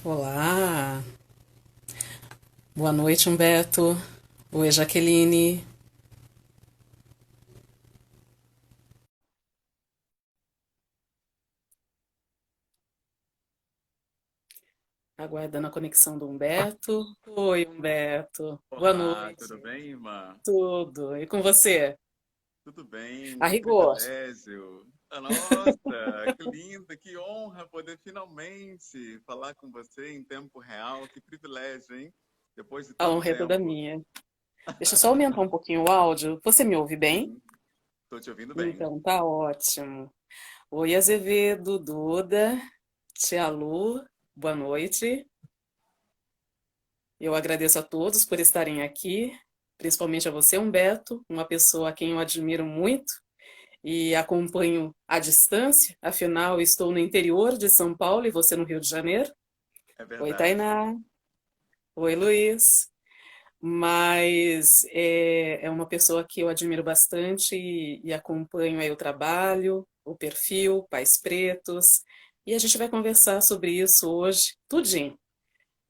Olá, boa noite, Humberto. Oi, Jaqueline. Aguardando a conexão do Humberto. Oi, Humberto. Boa Olá, tudo noite. bem, irmã? Tudo. E com você? Tudo bem, A que rigor. privilégio. Nossa, que lindo, que honra poder finalmente falar com você em tempo real. Que privilégio, hein? Depois de A tanto honra é toda tempo. minha. Deixa eu só aumentar um pouquinho o áudio. Você me ouve bem? Sim, estou te ouvindo bem. Então, tá ótimo. Oi, Azevedo, Duda, Tia Lu, boa noite. Eu agradeço a todos por estarem aqui, principalmente a você, Humberto, uma pessoa a quem eu admiro muito e acompanho à distância, afinal, estou no interior de São Paulo e você no Rio de Janeiro. É Oi, verdade. Tainá. Oi, Luiz. Mas é uma pessoa que eu admiro bastante e acompanho aí o trabalho, o perfil, Pais Pretos, e a gente vai conversar sobre isso hoje, tudinho.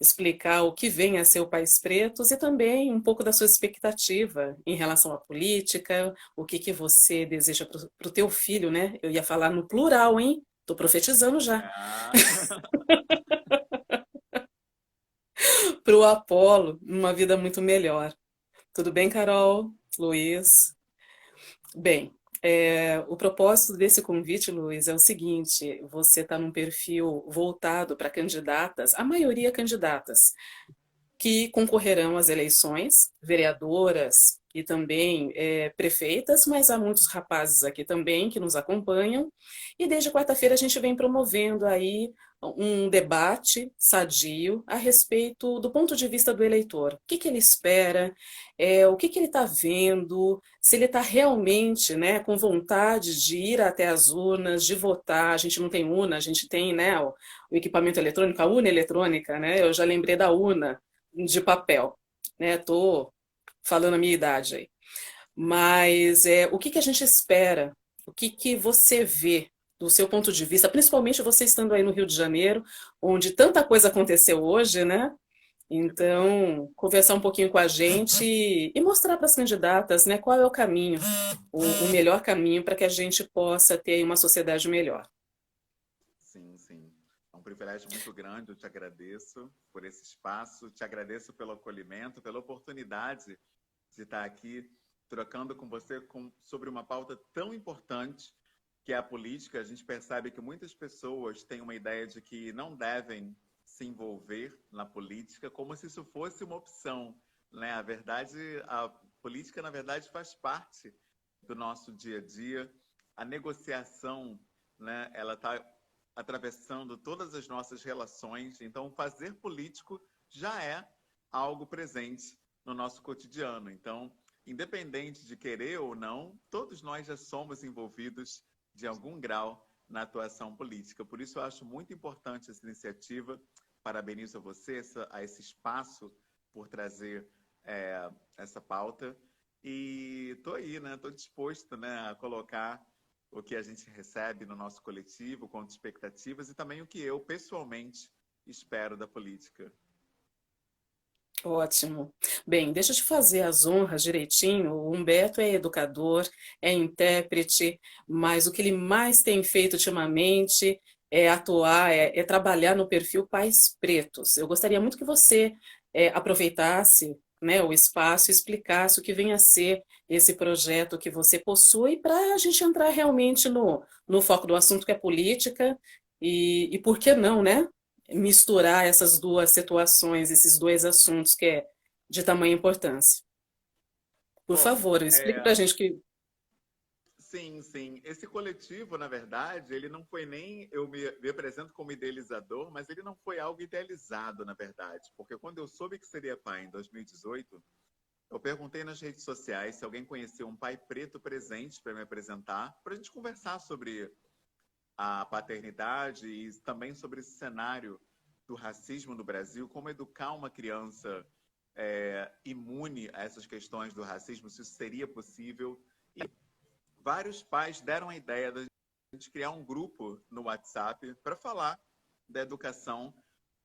Explicar o que vem a ser o Pais Pretos e também um pouco da sua expectativa em relação à política, o que que você deseja para o teu filho, né? Eu ia falar no plural, hein? Tô profetizando já. Ah, Para o Apolo, numa vida muito melhor. Tudo bem, Carol? Luiz? Bem, o propósito desse convite, Luiz, é o seguinte: você está num perfil voltado para candidatas, a maioria candidatas, que concorrerão às eleições, vereadoras e também prefeitas, mas há muitos rapazes aqui também que nos acompanham. E desde quarta-feira a gente vem promovendo aí um debate sadio a respeito do ponto de vista do eleitor. O que que ele espera, o que que ele está vendo, se ele está realmente, né, com vontade de ir até as urnas, de votar. A gente não tem urna, a gente tem, né, o equipamento eletrônico, a urna eletrônica, né? Eu já lembrei da urna de papel, né? Tô falando a minha idade aí. Mas o que que a gente espera? O que que você vê do seu ponto de vista, principalmente você estando aí no Rio de Janeiro, onde tanta coisa aconteceu hoje, né? é verdade. Então, conversar um pouquinho com a gente e mostrar para as candidatas, né, qual é o caminho, o melhor caminho para que a gente possa ter aí uma sociedade melhor. Sim, sim. É um privilégio muito grande. Eu te agradeço por esse espaço, te agradeço pelo acolhimento, pela oportunidade de estar aqui trocando com você sobre uma pauta tão importante que é a política. A gente percebe que muitas pessoas têm uma ideia de que não devem se envolver na política como se isso fosse uma opção, né? A verdade, a política, na verdade, faz parte do nosso dia a dia. A negociação, né? Ela está atravessando todas as nossas relações. Então, fazer político já é algo presente no nosso cotidiano. Então, independente de querer ou não, todos nós já somos envolvidos de algum grau na atuação política. Por isso, eu acho muito importante essa iniciativa. Parabenizo a você, a esse espaço por trazer essa pauta. E estou aí, né? Estou disposto, né, a colocar o que a gente recebe no nosso coletivo, quanto expectativas e também o que eu pessoalmente espero da política. Ótimo. Bem, deixa eu te fazer as honras direitinho. O Humberto é educador, é intérprete, mas o que ele mais tem feito ultimamente é atuar, é trabalhar no perfil Pais Pretos. Eu gostaria muito que você aproveitasse, né, o espaço e explicasse o que vem a ser esse projeto que você possui para a gente entrar realmente no foco do assunto que é política e por que não, né? Misturar essas duas situações, esses dois assuntos que é de tamanha importância. Por Bom, favor, explique para a gente que. sim, sim. Esse coletivo, na verdade, ele não foi nem. Me apresento como idealizador, mas ele não foi algo idealizado, na verdade. Porque quando eu soube que seria pai em 2018, eu perguntei nas redes sociais se alguém conhecia um pai preto presente para me apresentar, para a gente conversar sobre a paternidade e também sobre esse cenário do racismo no Brasil, como educar uma criança imune a essas questões do racismo, se isso seria possível. E vários pais deram a ideia de a gente criar um grupo no WhatsApp para falar da educação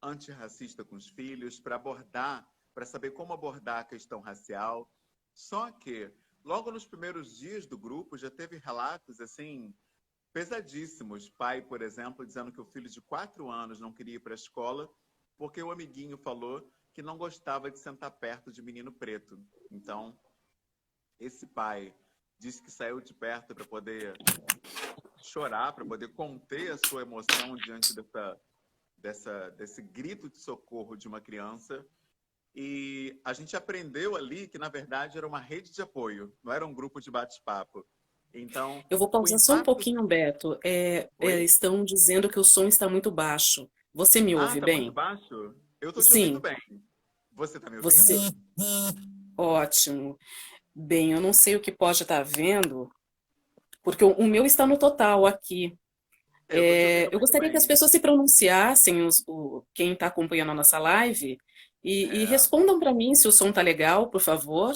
antirracista com os filhos, para abordar, para saber como abordar a questão racial. Só que, logo nos primeiros dias do grupo, já teve relatos, assim, pesadíssimos. Pai, por exemplo, dizendo que o filho de 4 anos não queria ir para a escola porque o amiguinho falou que não gostava de sentar perto de menino preto. Então, esse pai disse que saiu de perto para poder chorar, para poder conter a sua emoção diante desse grito de socorro de uma criança. E a gente aprendeu ali que, na verdade, era uma rede de apoio, não era um grupo de bate-papo. Então, Eu vou o pausar só um impacto... pouquinho, Beto. Oi? Estão dizendo que o som está muito baixo. Você me Ah, ouve tá muito bem? baixo? Eu tô te ouvindo Sim, bem. Você tá me você. ouvindo? Ótimo. Bem, eu não sei o que pode estar vendo, porque o meu está no total aqui. Eu tô te ouvindo Eu muito gostaria que as bem. pessoas se pronunciassem, quem está acompanhando a nossa live, e É, respondam para mim se o som está legal, por favor.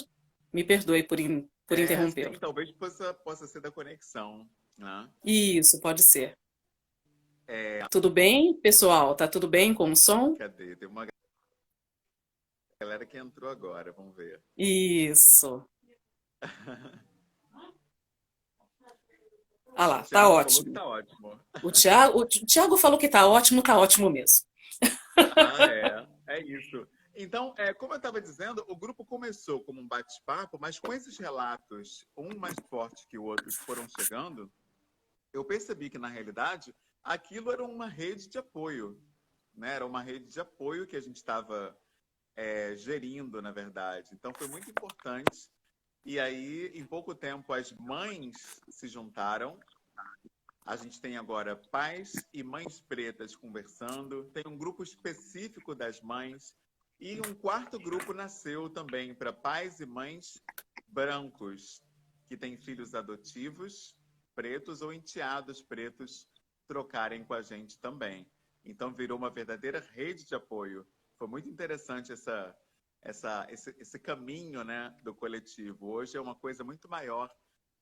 Me perdoe por interrompê-lo. sim, talvez possa ser da conexão, né? Isso, pode ser. É, Tudo bem, pessoal? Tá tudo bem com o som? cadê? Tem uma galera que entrou agora, vamos ver. Isso. Ah O lá, tá Thiago falou que ótimo. tá ótimo. O Thiago falou que tá ótimo mesmo. Ah, é isso. Então, como eu estava dizendo, o grupo começou como um bate-papo, mas com esses relatos, um mais forte que o outro, que foram chegando, eu percebi que, na realidade, aquilo era uma rede de apoio, né? Era uma rede de apoio que a gente estava gerindo, na verdade. Então, foi muito importante. E aí, em pouco tempo, as mães se juntaram. A gente tem agora pais e mães pretas conversando. Tem um grupo específico das mães. E um quarto grupo nasceu também para pais e mães brancos, que têm filhos adotivos pretos ou enteados pretos trocarem com a gente também. Então virou uma verdadeira rede de apoio. Foi muito interessante esse caminho, né, do coletivo. Hoje é uma coisa muito maior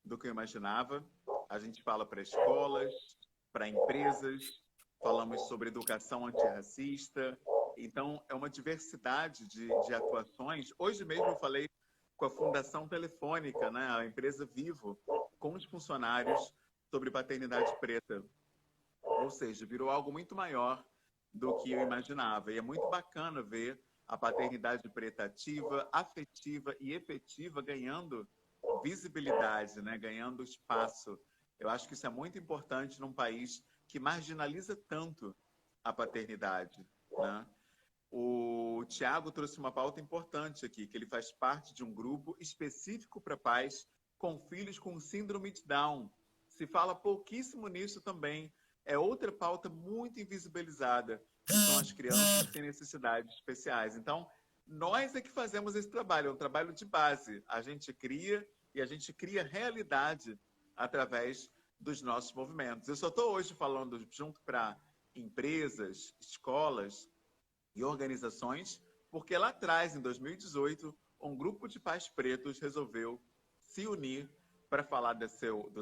do que eu imaginava. A gente fala para escolas, para empresas, falamos sobre educação antirracista. Então, é uma diversidade de atuações. Hoje mesmo eu falei com a Fundação Telefônica, né, a empresa Vivo, com os funcionários sobre paternidade preta. Ou seja, virou algo muito maior do que eu imaginava. E é muito bacana ver a paternidade preta ativa, afetiva e efetiva ganhando visibilidade, né? Ganhando espaço. Eu acho que isso é muito importante num país que marginaliza tanto a paternidade, né? O Tiago trouxe uma pauta importante aqui, que ele faz parte de um grupo específico para pais com filhos com síndrome de Down. Se fala pouquíssimo nisso também. É outra pauta muito invisibilizada, que são as crianças que têm necessidades especiais. Então, nós é que fazemos esse trabalho, é um trabalho de base. A gente cria e a gente cria realidade através dos nossos movimentos. Eu só estou hoje falando junto para empresas, escolas e organizações, porque lá atrás, em 2018, um grupo de pais pretos resolveu se unir para falar do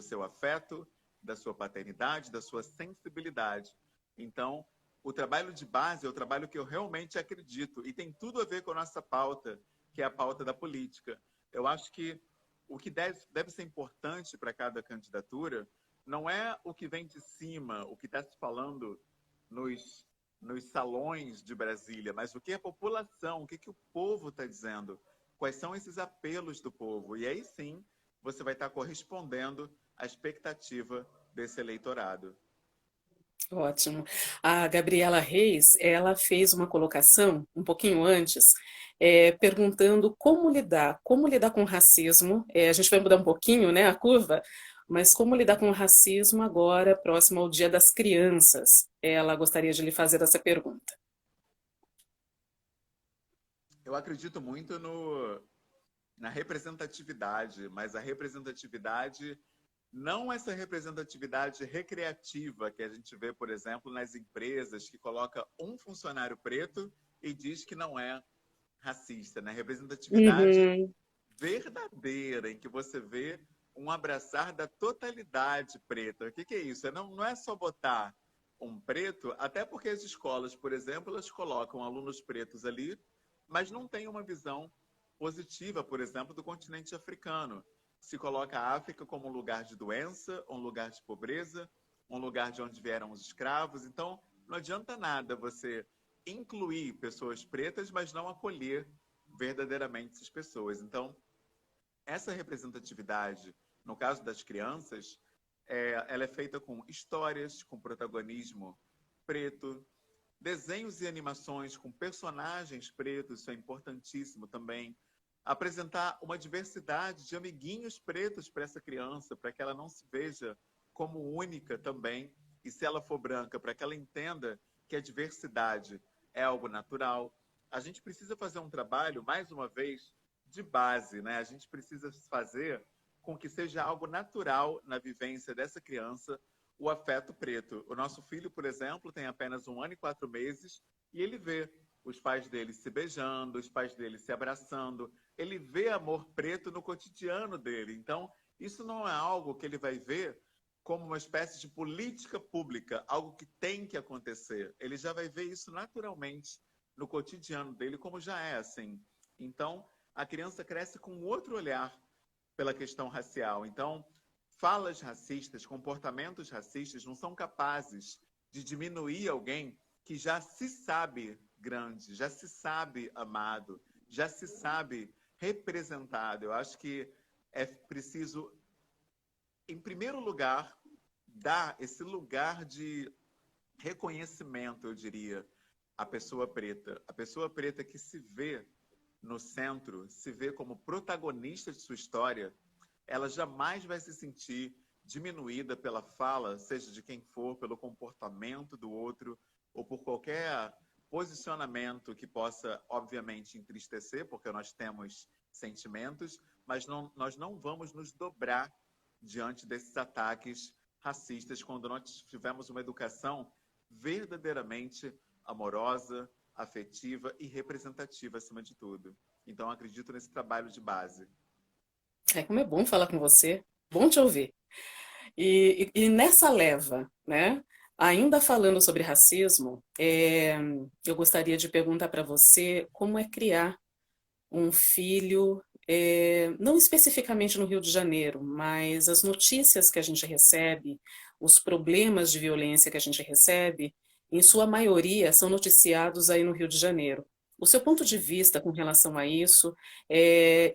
seu afeto, da sua paternidade, da sua sensibilidade. Então, o trabalho de base é o trabalho que eu realmente acredito e tem tudo a ver com a nossa pauta, que é a pauta da política. Eu acho que o que deve ser importante para cada candidatura não é o que vem de cima, o que está se falando nos, nos salões de Brasília, mas o que a população, o que o povo está dizendo, quais são esses apelos do povo. E aí sim, você vai estar correspondendo à expectativa desse eleitorado. Ótimo. A Gabriela Reis, ela fez uma colocação um pouquinho antes, perguntando como lidar com o racismo. A gente vai mudar um pouquinho, né, a curva, mas como lidar com o racismo agora, próximo ao Dia das Crianças? Ela gostaria de lhe fazer essa pergunta. Eu acredito muito na representatividade, mas a representatividade, não essa representatividade recreativa que a gente vê, por exemplo, nas empresas que coloca um funcionário preto e diz que não é racista, né? Representatividade Uhum. verdadeira, em que você vê um abraçar da totalidade preta. O que é isso? Não é só botar um preto, até porque as escolas, por exemplo, elas colocam alunos pretos ali, mas não tem uma visão positiva, por exemplo, do continente africano. Se coloca a África como um lugar de doença, um lugar de pobreza, um lugar de onde vieram os escravos. Então, não adianta nada você incluir pessoas pretas, mas não acolher verdadeiramente essas pessoas. Então, essa representatividade, no caso das crianças, ela é feita com histórias, com protagonismo preto, desenhos e animações com personagens pretos, isso é importantíssimo também. Apresentar uma diversidade de amiguinhos pretos para essa criança, para que ela não se veja como única também, e se ela for branca, para que ela entenda que a diversidade é algo natural. A gente precisa fazer um trabalho, mais uma vez, de base, né? A gente precisa fazer com que seja algo natural na vivência dessa criança o afeto preto. O nosso filho, por exemplo, tem apenas 1 ano e 4 meses e ele vê os pais dele se beijando, os pais dele se abraçando. Ele vê amor preto no cotidiano dele. Então, isso não é algo que ele vai ver como uma espécie de política pública, algo que tem que acontecer. Ele já vai ver isso naturalmente no cotidiano dele, como já é assim. Então, a criança cresce com outro olhar pela questão racial. Então, falas racistas, comportamentos racistas não são capazes de diminuir alguém que já se sabe grande, já se sabe amado, já se sabe representado. Eu acho que é preciso, em primeiro lugar, dar esse lugar de reconhecimento, eu diria, à pessoa preta. A pessoa preta que se vê no centro, se vê como protagonista de sua história, ela jamais vai se sentir diminuída pela fala, seja de quem for, pelo comportamento do outro, ou por qualquer posicionamento que possa, obviamente, entristecer, porque nós temos sentimentos, mas nós não vamos nos dobrar diante desses ataques racistas quando nós tivermos uma educação verdadeiramente amorosa, afetiva e representativa, acima de tudo. Então, acredito nesse trabalho de base. Como é bom falar com você, bom te ouvir. E nessa leva, né? Ainda falando sobre racismo, eu gostaria de perguntar para você como é criar um filho, não especificamente no Rio de Janeiro, mas as notícias que a gente recebe, os problemas de violência que a gente recebe, em sua maioria são noticiados aí no Rio de Janeiro. O seu ponto de vista com relação a isso,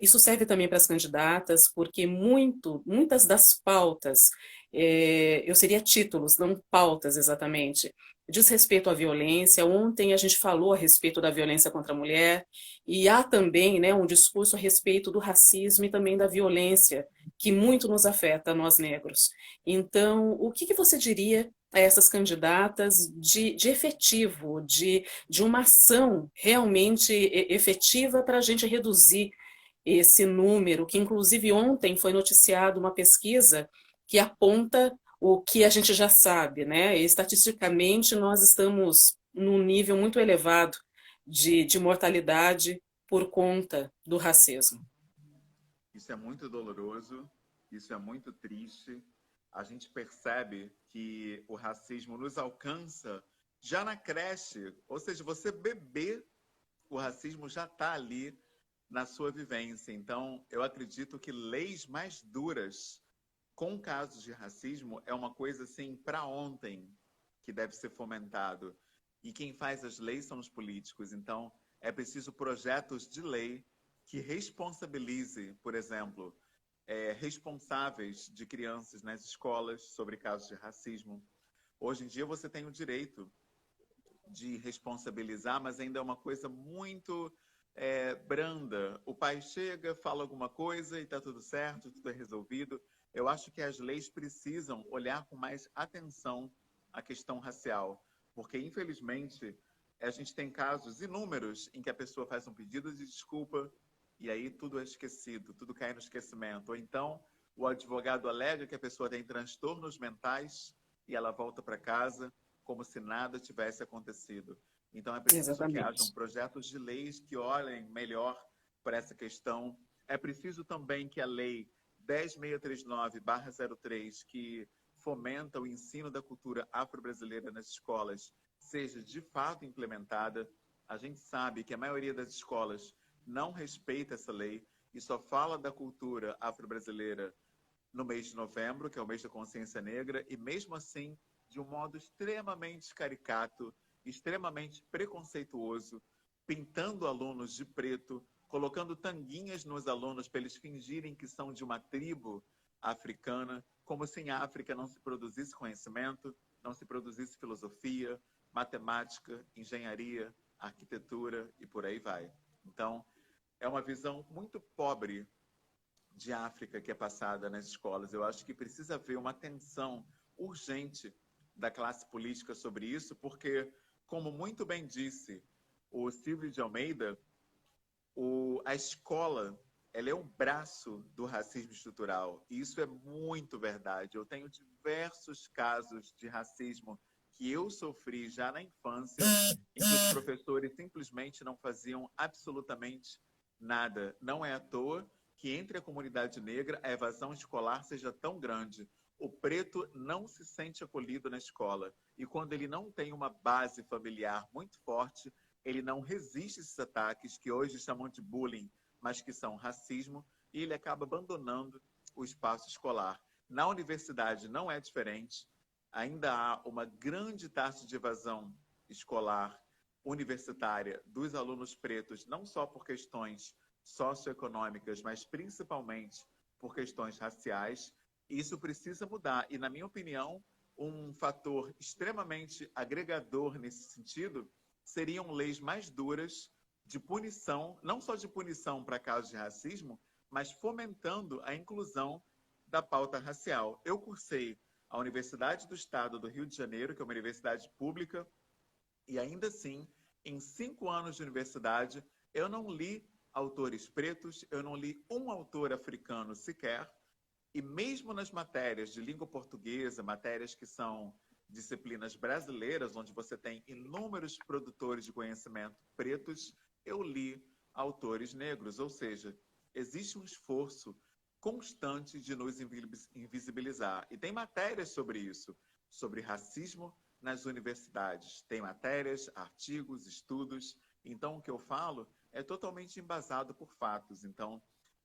isso serve também para as candidatas, porque muitas das pautas, eu seria títulos, não pautas exatamente, diz respeito à violência. Ontem a gente falou a respeito da violência contra a mulher, e há também, né, um discurso a respeito do racismo e também da violência, que muito nos afeta, nós negros. Então, o que você diria a essas candidatas de efetivo, de uma ação realmente efetiva para a gente reduzir esse número, que inclusive ontem foi noticiado uma pesquisa que aponta o que a gente já sabe, né? Estatisticamente, nós estamos num nível muito elevado de mortalidade por conta do racismo. Isso é muito doloroso, isso é muito triste. A gente percebe que o racismo nos alcança já na creche, ou seja, você bebê, o racismo já está ali na sua vivência. Então, eu acredito que leis mais duras com casos de racismo é uma coisa assim para ontem que deve ser fomentado. E quem faz as leis são os políticos. Então, é preciso projetos de lei que responsabilize, por exemplo, responsáveis de crianças nas escolas sobre casos de racismo. Hoje em dia você tem o direito de responsabilizar, mas ainda é uma coisa muito branda. O pai chega, fala alguma coisa e está tudo certo, tudo é resolvido. Eu acho que as leis precisam olhar com mais atenção a questão racial, porque, infelizmente, a gente tem casos inúmeros em que a pessoa faz um pedido de desculpa e aí tudo é esquecido, tudo cai no esquecimento. Ou então, o advogado alega que a pessoa tem transtornos mentais e ela volta para casa como se nada tivesse acontecido. Então, é preciso que hajam Exatamente. projetos de leis que olhem melhor para essa questão. É preciso também que a lei 10.639/03, que fomenta o ensino da cultura afro-brasileira nas escolas seja de fato implementada. A gente sabe que a maioria das escolas não respeita essa lei e só fala da cultura afro-brasileira no mês de novembro, que é o mês da consciência negra, e mesmo assim, de um modo extremamente caricato, extremamente preconceituoso, pintando alunos de preto, colocando tanguinhas nos alunos para eles fingirem que são de uma tribo africana, como se em África não se produzisse conhecimento, não se produzisse filosofia, matemática, engenharia, arquitetura e por aí vai. Então, é uma visão muito pobre de África que é passada nas escolas. Eu acho que precisa haver uma atenção urgente da classe política sobre isso, porque, como muito bem disse o Silvio de Almeida, a escola ela é um braço do racismo estrutural. E isso é muito verdade. Eu tenho diversos casos de racismo que eu sofri já na infância, em que os professores simplesmente não faziam absolutamente nada. Não é à toa que entre a comunidade negra a evasão escolar seja tão grande. O preto não se sente acolhido na escola. E quando ele não tem uma base familiar muito forte, ele não resiste a esses ataques que hoje chamam de bullying, mas que são racismo, e ele acaba abandonando o espaço escolar. Na universidade não é diferente. Ainda há uma grande taxa de evasão escolar universitária dos alunos pretos, não só por questões socioeconômicas, mas principalmente por questões raciais. E isso precisa mudar. E, na minha opinião, um fator extremamente agregador nesse sentido seriam leis mais duras de punição, não só de punição para casos de racismo, mas fomentando a inclusão da pauta racial. Eu cursei a Universidade do Estado do Rio de Janeiro, que é uma universidade pública, e ainda assim, em 5 anos de universidade, eu não li autores pretos, eu não li um autor africano sequer, e mesmo nas matérias de língua portuguesa, matérias que são disciplinas brasileiras, onde você tem inúmeros produtores de conhecimento pretos, eu li autores negros. Ou seja, existe um esforço constante de nos invisibilizar. E tem matérias sobre isso, sobre racismo nas universidades. Tem matérias, artigos, estudos. Então, o que eu falo é totalmente embasado por fatos. Então,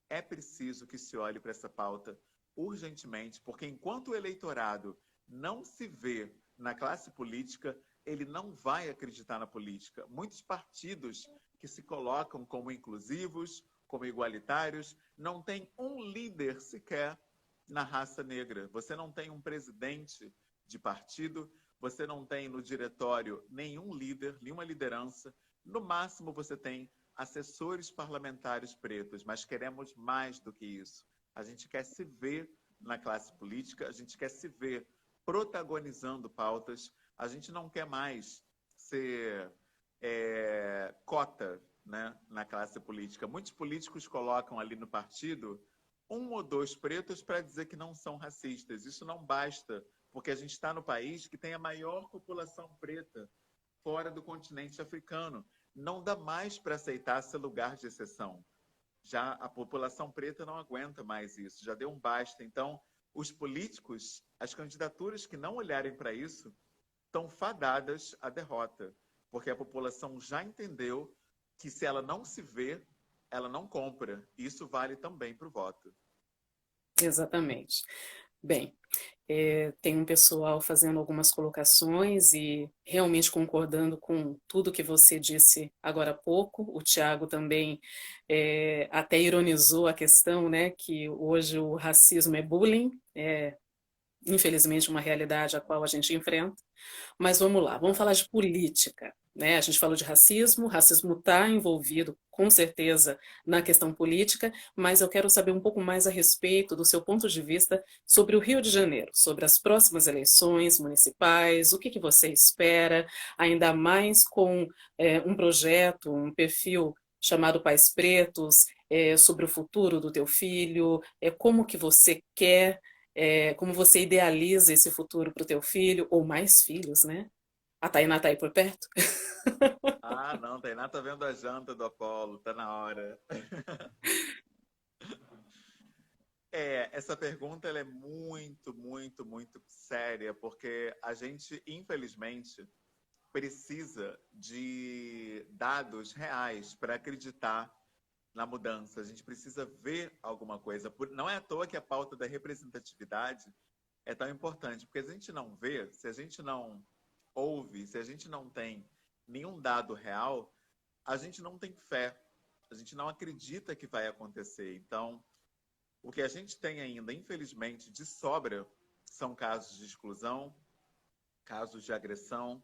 é preciso que se olhe para essa pauta urgentemente, porque enquanto o eleitorado não se vê na classe política, ele não vai acreditar na política. Muitos partidos que se colocam como inclusivos, como igualitários, não tem um líder sequer na raça negra. Você não tem um presidente de partido, você não tem no diretório nenhum líder, nenhuma liderança. No máximo você tem assessores parlamentares pretos, mas queremos mais do que isso. A gente quer se ver na classe política, a gente quer se ver protagonizando pautas, a gente não quer mais ser cota, né, na classe política. Muitos políticos colocam ali no partido 1 ou 2 pretos para dizer que não são racistas. Isso não basta, porque a gente está no país que tem a maior população preta fora do continente africano. Não dá mais para aceitar esse lugar de exceção. Já a população preta não aguenta mais isso, já deu um basta. Então, os políticos, as candidaturas que não olharem para isso, estão fadadas à derrota, porque a população já entendeu que se ela não se vê, ela não compra. Isso vale também para o voto. Exatamente. Bem, tem um pessoal fazendo algumas colocações e realmente concordando com tudo que você disse agora há pouco. O Tiago também até ironizou a questão, né, que hoje o racismo é bullying, infelizmente uma realidade a qual a gente enfrenta. Mas vamos lá, vamos falar de política, né? A gente falou de racismo, o racismo está envolvido, com certeza, na questão política, mas eu quero saber um pouco mais a respeito do seu ponto de vista sobre o Rio de Janeiro, sobre as próximas eleições municipais, o que que você espera, ainda mais com um projeto, um perfil chamado Pais Pretos, sobre o futuro do teu filho, como que você quer como você idealiza esse futuro para o teu filho, ou mais filhos, né? A Tainá tá aí por perto? Ah, não, Tainá tá vendo a janta do Apolo, tá na hora. Essa pergunta ela é muito, muito, muito séria, porque a gente, infelizmente, precisa de dados reais para acreditar na mudança. A gente precisa ver alguma coisa. Não é à toa que a pauta da representatividade é tão importante, porque se a gente não vê, se a gente não ouve, se a gente não tem nenhum dado real, a gente não tem fé, a gente não acredita que vai acontecer. Então, o que a gente tem ainda, infelizmente, de sobra, são casos de exclusão, casos de agressão,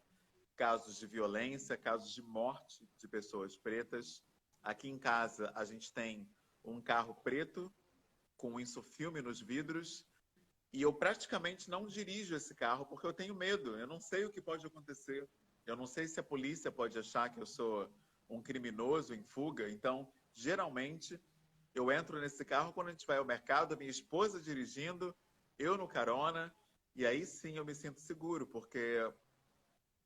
casos de violência, casos de morte de pessoas pretas. Aqui em casa, a gente tem um carro preto com um insufilme nos vidros e eu praticamente não dirijo esse carro porque eu tenho medo. Eu não sei o que pode acontecer. Eu não sei se a polícia pode achar que eu sou um criminoso em fuga. Então, geralmente, eu entro nesse carro quando a gente vai ao mercado, minha esposa dirigindo, eu no carona, e aí sim eu me sinto seguro, porque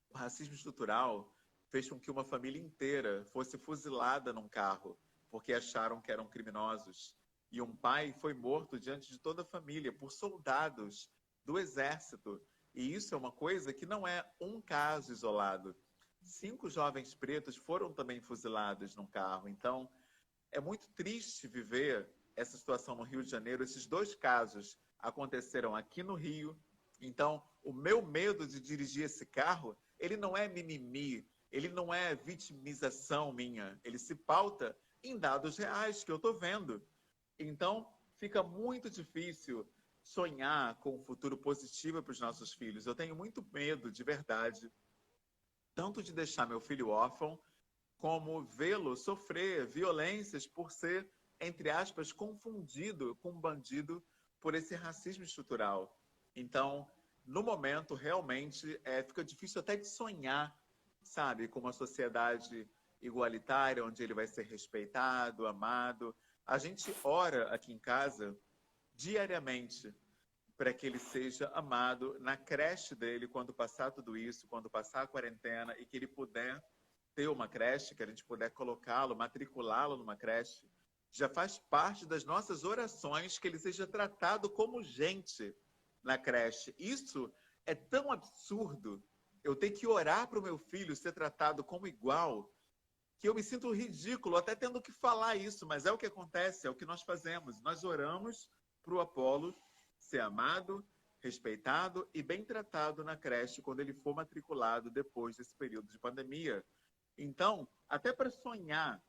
o racismo estrutural fez com que uma família inteira fosse fuzilada num carro, porque acharam que eram criminosos. E um pai foi morto diante de toda a família por soldados do exército. E isso é uma coisa que não é um caso isolado. 5 jovens pretos foram também fuzilados num carro. Então, é muito triste viver essa situação no Rio de Janeiro. Esses 2 casos aconteceram aqui no Rio. Então, o meu medo de dirigir esse carro, ele não é mimimi, ele não é vitimização minha, ele se pauta em dados reais que eu estou vendo. Então, fica muito difícil sonhar com um futuro positivo para os nossos filhos. Eu tenho muito medo, de verdade, tanto de deixar meu filho órfão, como vê-lo sofrer violências por ser, entre aspas, confundido com um bandido por esse racismo estrutural. Então, no momento, realmente, fica difícil até de sonhar, sabe, com uma sociedade igualitária, onde ele vai ser respeitado, amado. A gente ora aqui em casa diariamente para que ele seja amado na creche dele quando passar tudo isso, quando passar a quarentena e que ele puder ter uma creche, que a gente puder colocá-lo, matriculá-lo numa creche, já faz parte das nossas orações que ele seja tratado como gente na creche. Isso é tão absurdo. Eu tenho que orar para o meu filho ser tratado como igual, que eu me sinto ridículo até tendo que falar isso, mas é o que acontece, é o que nós fazemos. Nós oramos para o Apolo ser amado, respeitado e bem tratado na creche quando ele for matriculado depois desse período de pandemia. Então, até para sonhar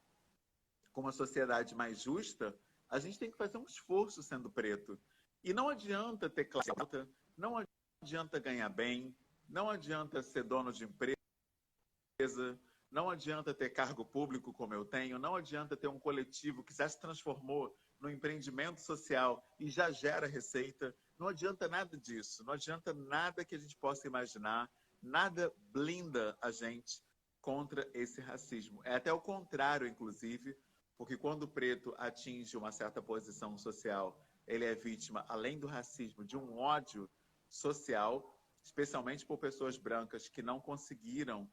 com uma sociedade mais justa, a gente tem que fazer um esforço sendo preto. E não adianta ter classe alta, não adianta ganhar bem, não adianta ser dono de empresa, não adianta ter cargo público como eu tenho, não adianta ter um coletivo que já se transformou no empreendimento social e já gera receita. Não adianta nada disso, não adianta nada que a gente possa imaginar, nada blinda a gente contra esse racismo. É até o contrário, inclusive, porque quando o preto atinge uma certa posição social, ele é vítima, além do racismo, de um ódio social, especialmente por pessoas brancas que não conseguiram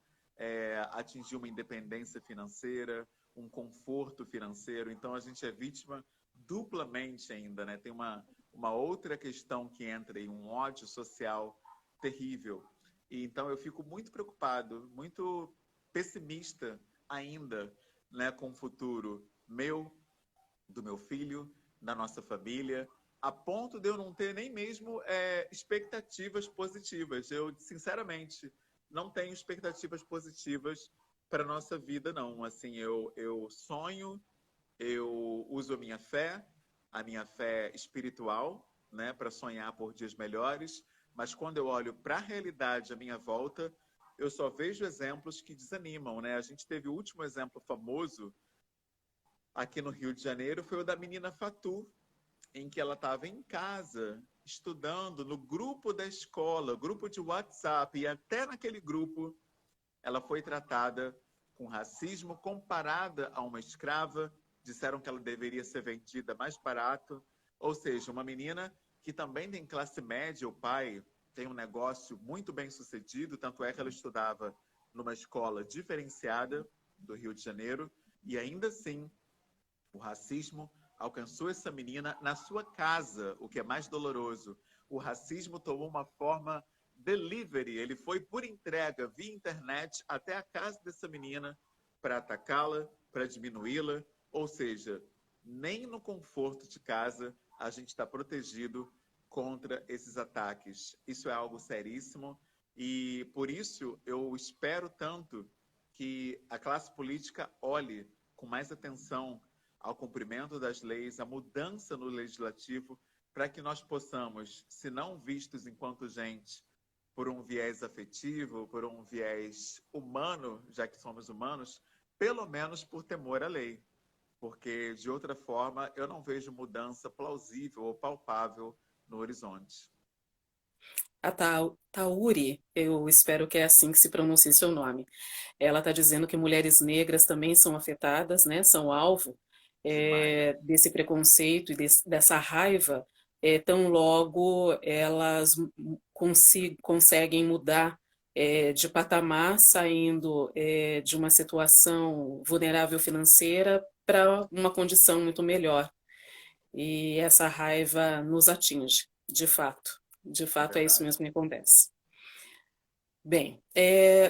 atingir uma independência financeira, um conforto financeiro. Então, a gente é vítima duplamente ainda, né? Tem uma outra questão que entra em um ódio social terrível. E, então, eu fico muito preocupado, muito pessimista ainda, né, com o futuro meu, do meu filho, da nossa família, a ponto de eu não ter nem mesmo expectativas positivas. Eu, sinceramente, não tenho expectativas positivas para a nossa vida, não. Assim, eu sonho, eu uso a minha fé espiritual, né, para sonhar por dias melhores, mas quando eu olho para a realidade à minha volta, eu só vejo exemplos que desanimam, né? A gente teve o último exemplo famoso aqui no Rio de Janeiro, foi o da menina Fatu, em que ela estava em casa, estudando no grupo da escola, grupo de WhatsApp, e até naquele grupo ela foi tratada com racismo, comparada a uma escrava, disseram que ela deveria ser vendida mais barato, ou seja, uma menina que também tem classe média, o pai tem um negócio muito bem sucedido, tanto é que ela estudava numa escola diferenciada do Rio de Janeiro, e ainda assim o racismo alcançou essa menina na sua casa, o que é mais doloroso. O racismo tomou uma forma delivery, ele foi por entrega via internet até a casa dessa menina para atacá-la, para diminuí-la, ou seja, nem no conforto de casa a gente está protegido contra esses ataques. Isso é algo seríssimo e por isso eu espero tanto que a classe política olhe com mais atenção ao cumprimento das leis, à mudança no legislativo, para que nós possamos, se não vistos enquanto gente, por um viés afetivo, por um viés humano, já que somos humanos, pelo menos por temor à lei. Porque, de outra forma, eu não vejo mudança plausível ou palpável no horizonte. A Tauri, eu espero que é assim que se pronuncie seu nome. Ela está dizendo que mulheres negras também são afetadas, né? São alvo Demais. desse preconceito e dessa raiva, tão logo elas conseguem mudar de patamar, saindo de uma situação vulnerável financeira para uma condição muito melhor. E essa raiva nos atinge, de fato. De É fato, é isso verdade. mesmo que acontece. Bem,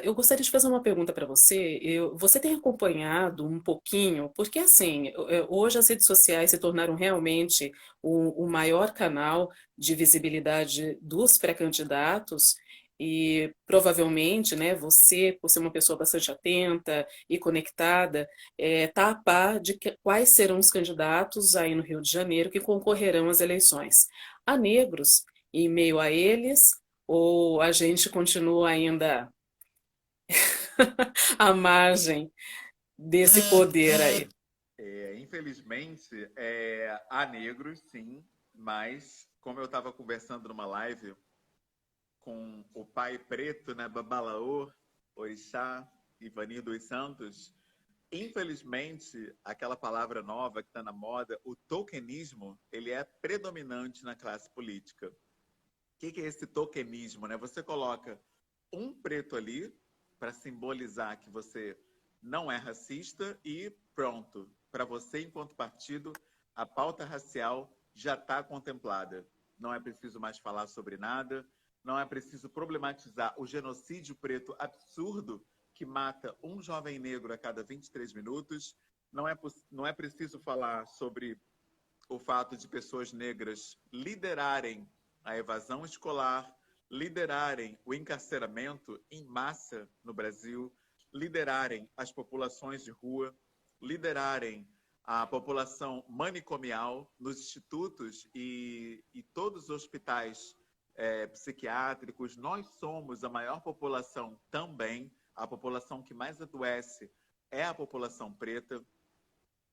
eu gostaria de fazer uma pergunta para você. Você tem acompanhado um pouquinho, porque assim, hoje as redes sociais se tornaram realmente o maior canal de visibilidade dos pré-candidatos e provavelmente, né, você, por ser uma pessoa bastante atenta e conectada, está a par de quais serão os candidatos aí no Rio de Janeiro que concorrerão às eleições. Há negros em meio a eles ou a gente continua ainda à margem desse poder aí? Infelizmente, há negros, sim, mas como eu estava conversando numa live com o pai preto, né, Babalaô, Orixá, Ivanir dos Santos, infelizmente, aquela palavra nova que está na moda, o tokenismo, ele é predominante na classe política. O que é esse tokenismo? Né? Você coloca um preto ali para simbolizar que você não é racista e pronto. Para você, enquanto partido, a pauta racial já está contemplada. Não é preciso mais falar sobre nada, não é preciso problematizar o genocídio preto absurdo que mata um jovem negro a cada 23 minutos. Não é preciso falar sobre o fato de pessoas negras liderarem a evasão escolar, liderarem o encarceramento em massa no Brasil, liderarem as populações de rua, liderarem a população manicomial nos institutos e todos os hospitais psiquiátricos. Nós somos a maior população também, a população que mais adoece é a população preta,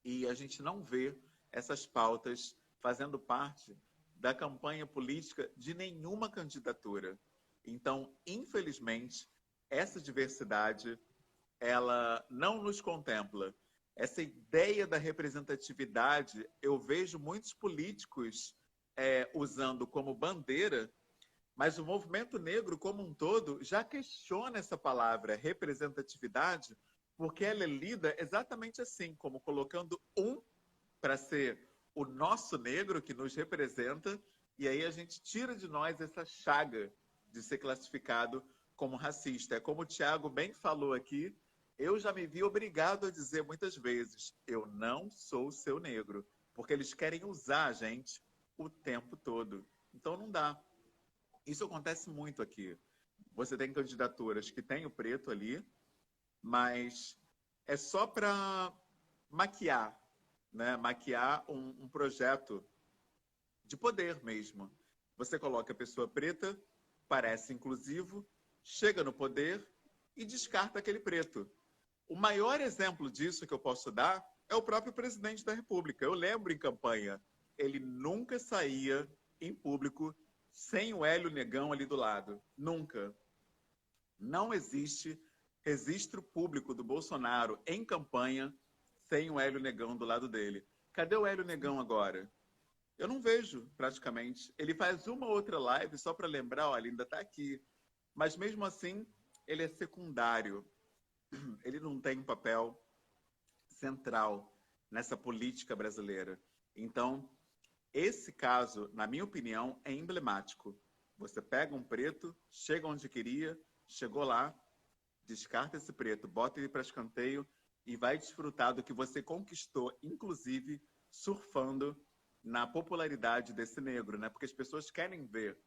e a gente não vê essas pautas fazendo parte da campanha política de nenhuma candidatura. Então, infelizmente, essa diversidade, ela não nos contempla. Essa ideia da representatividade, eu vejo muitos políticos usando como bandeira, mas o movimento negro como um todo já questiona essa palavra representatividade, porque ela é lida exatamente assim, como colocando um para ser o nosso negro que nos representa, e aí a gente tira de nós essa chaga de ser classificado como racista. É como o Tiago bem falou aqui, eu já me vi obrigado a dizer muitas vezes, eu não sou seu negro, porque eles querem usar a gente o tempo todo. Então não dá. Isso acontece muito aqui. Você tem candidaturas que tem o preto ali, mas é só para maquiar, né? Maquiar um projeto de poder mesmo. Você coloca a pessoa preta, parece inclusivo, chega no poder e descarta aquele preto. O maior exemplo disso que eu posso dar é o próprio presidente da República. Eu lembro em campanha, ele nunca saía em público sem o Hélio Negão ali do lado. Nunca. Não existe registro público do Bolsonaro em campanha sem o Hélio Negão do lado dele. Cadê o Hélio Negão agora? Eu não vejo, praticamente. Ele faz uma outra live só para lembrar, olha, ainda está aqui. Mas mesmo assim, ele é secundário. Ele não tem um papel central nessa política brasileira. Então, esse caso, na minha opinião, é emblemático. Você pega um preto, chega onde queria, chegou lá, descarta esse preto, bota ele para escanteio e vai desfrutar do que você conquistou, inclusive surfando na popularidade desse negro, né? Porque as pessoas querem ver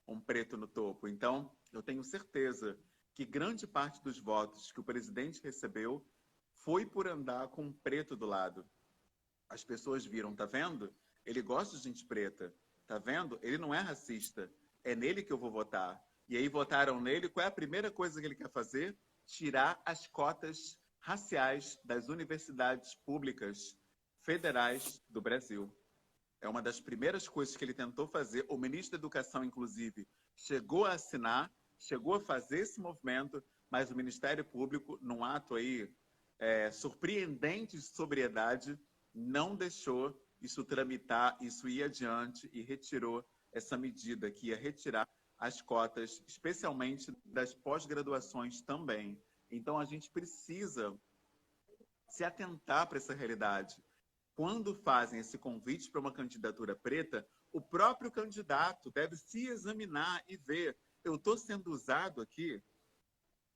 um preto no topo. Então, eu tenho certeza que grande parte dos votos que o presidente recebeu foi por andar com um preto do lado. As pessoas viram, tá vendo? Ele gosta de gente preta, tá vendo? Ele não é racista, é nele que eu vou votar. E aí votaram nele, qual é a primeira coisa que ele quer fazer? Tirar as cotas raciais das universidades públicas federais do Brasil. É uma das primeiras coisas que ele tentou fazer. O ministro da Educação, inclusive, chegou a assinar, chegou a fazer esse movimento, mas o Ministério Público, num ato aí surpreendente de sobriedade, não deixou isso tramitar, isso ir adiante e retirou essa medida que ia retirar as cotas, especialmente das pós-graduações também. Então, a gente precisa se atentar para essa realidade. Quando fazem esse convite para uma candidatura preta, o próprio candidato deve se examinar e ver, eu estou sendo usado aqui?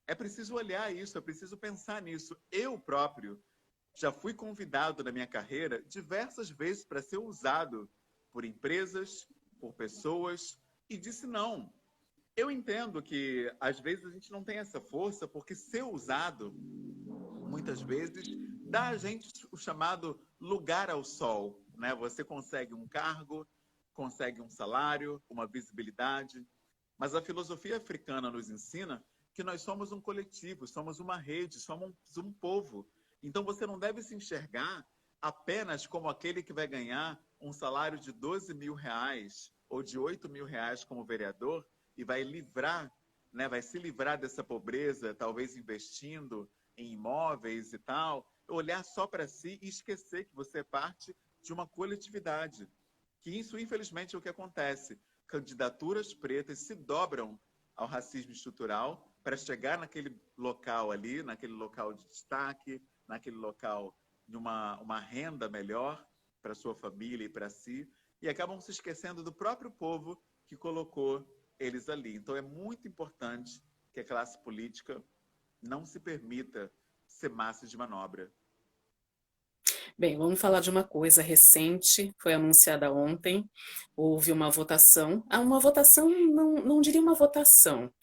É preciso olhar isso, é preciso pensar nisso. Eu próprio já fui convidado na minha carreira diversas vezes para ser usado por empresas, por pessoas, e disse não. Eu entendo que às vezes a gente não tem essa força, porque ser usado, muitas vezes, dá a gente o chamado lugar ao sol, né? Você consegue um cargo, consegue um salário, uma visibilidade, mas a filosofia africana nos ensina que nós somos um coletivo, somos uma rede, somos um povo. Então você não deve se enxergar apenas como aquele que vai ganhar um salário de 12 mil reais ou de 8 mil reais como vereador e vai livrar, né, vai se livrar dessa pobreza, talvez investindo em imóveis e tal, olhar só para si e esquecer que você é parte de uma coletividade. Que isso, infelizmente, é o que acontece. Candidaturas pretas se dobram ao racismo estrutural para chegar naquele local ali, naquele local de destaque, naquele local de uma renda melhor para sua família e para si, e acabam se esquecendo do próprio povo que colocou eles ali. Então é muito importante que a classe política não se permita ser massa de manobra. Bem, vamos falar de uma coisa recente, foi anunciada ontem, houve uma votação, não diria uma votação,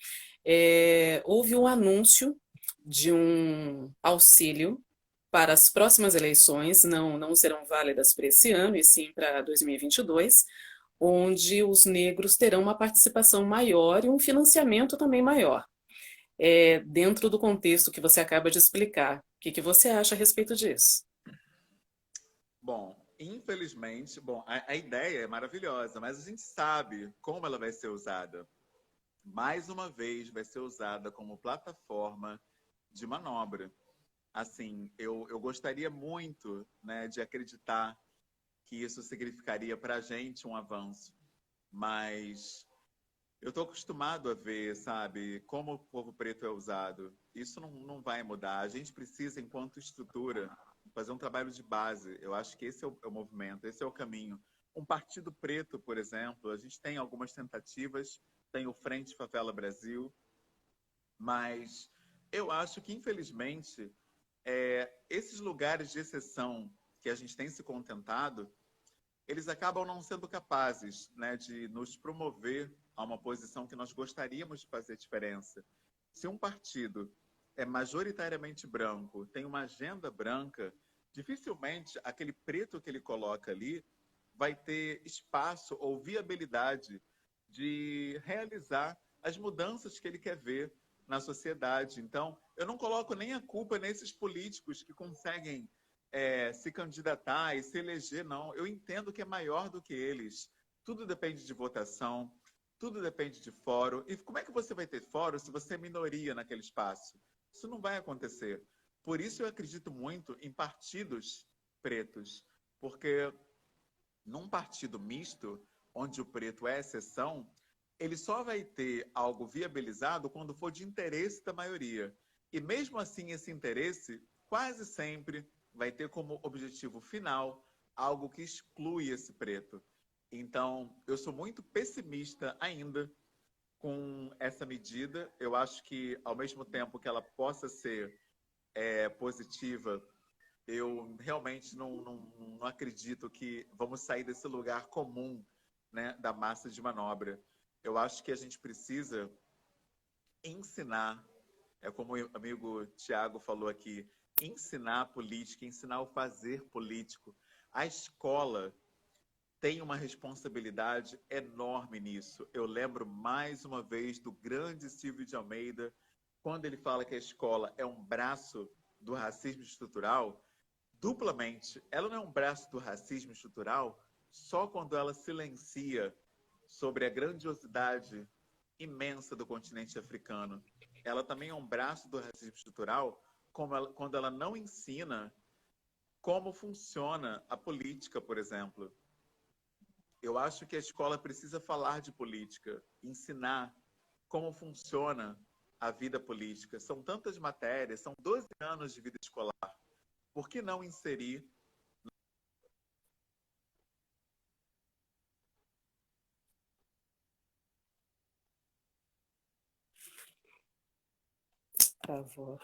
houve um anúncio de um auxílio para as próximas eleições, não serão válidas para esse ano, e sim para 2022, onde os negros terão uma participação maior e um financiamento também maior, dentro do contexto que você acaba de explicar. O que você acha a respeito disso? Bom, infelizmente, a ideia é maravilhosa, mas a gente sabe como ela vai ser usada. Mais uma vez, vai ser usada como plataforma de manobra. Assim, eu gostaria muito, né, de acreditar que isso significaria para a gente um avanço, mas eu estou acostumado a ver, sabe, como o povo preto é usado. Isso não vai mudar. A gente precisa, enquanto estrutura, fazer um trabalho de base. Eu acho que esse é o movimento, esse é o caminho. Um partido preto, por exemplo, a gente tem algumas tentativas, tem o Frente Favela Brasil, mas eu acho que, infelizmente, esses lugares de exceção que a gente tem se contentado, eles acabam não sendo capazes, né, de nos promover a uma posição que nós gostaríamos de fazer diferença. Se um partido é majoritariamente branco, tem uma agenda branca, dificilmente aquele preto que ele coloca ali vai ter espaço ou viabilidade de realizar as mudanças que ele quer ver na sociedade. Então, eu não coloco nem a culpa nesses políticos que conseguem se candidatar e se eleger, não. Eu entendo que é maior do que eles. Tudo depende de votação, tudo depende de fórum. E como é que você vai ter fórum se você é minoria naquele espaço? Isso não vai acontecer. Por isso eu acredito muito em partidos pretos, porque num partido misto, onde o preto é exceção, ele só vai ter algo viabilizado quando for de interesse da maioria. E mesmo assim, esse interesse quase sempre vai ter como objetivo final algo que exclui esse preto. Então, eu sou muito pessimista ainda com essa medida. Eu acho que, ao mesmo tempo que ela possa ser positiva, eu realmente não acredito que vamos sair desse lugar comum, né, da massa de manobra. Eu acho que a gente precisa ensinar, como o amigo Tiago falou aqui, ensinar política, ensinar o fazer político. A escola tem uma responsabilidade enorme nisso. Eu lembro mais uma vez do grande Silvio de Almeida, quando ele fala que a escola é um braço do racismo estrutural, duplamente. Ela não é um braço do racismo estrutural só quando ela silencia sobre a grandiosidade imensa do continente africano. Ela também é um braço do racismo estrutural quando ela não ensina como funciona a política, por exemplo. Eu acho que a escola precisa falar de política, ensinar como funciona a vida política. São tantas matérias, são 12 anos de vida escolar. Por que não inserir? Travou.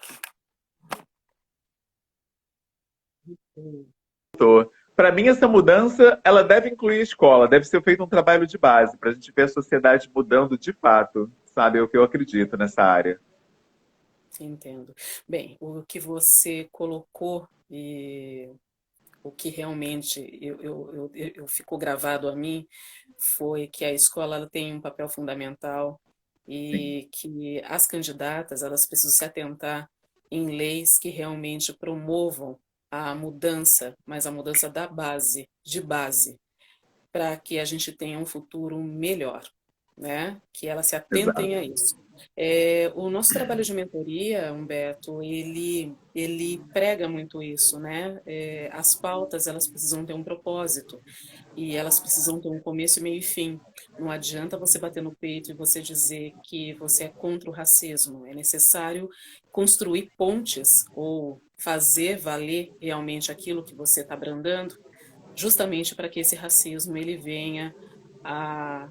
Para mim, essa mudança ela deve incluir a escola, deve ser feito um trabalho de base para a gente ver a sociedade mudando de fato, sabe? É o que eu acredito nessa área. Entendo. Bem, o que você colocou e o que realmente ficou gravado a mim foi que a escola ela tem um papel fundamental Sim, e que as candidatas elas precisam se atentar em leis que realmente promovam a mudança, mas a mudança da base, de base, para que a gente tenha um futuro melhor, né? Que elas se atentem a exato. isso. O nosso trabalho de mentoria, Humberto, ele prega muito isso, né? As pautas, elas precisam ter um propósito e elas precisam ter um começo, meio e fim. Não adianta você bater no peito e você dizer que você é contra o racismo. É necessário construir pontes ou fazer valer realmente aquilo que você está brandando, justamente para que esse racismo ele venha a,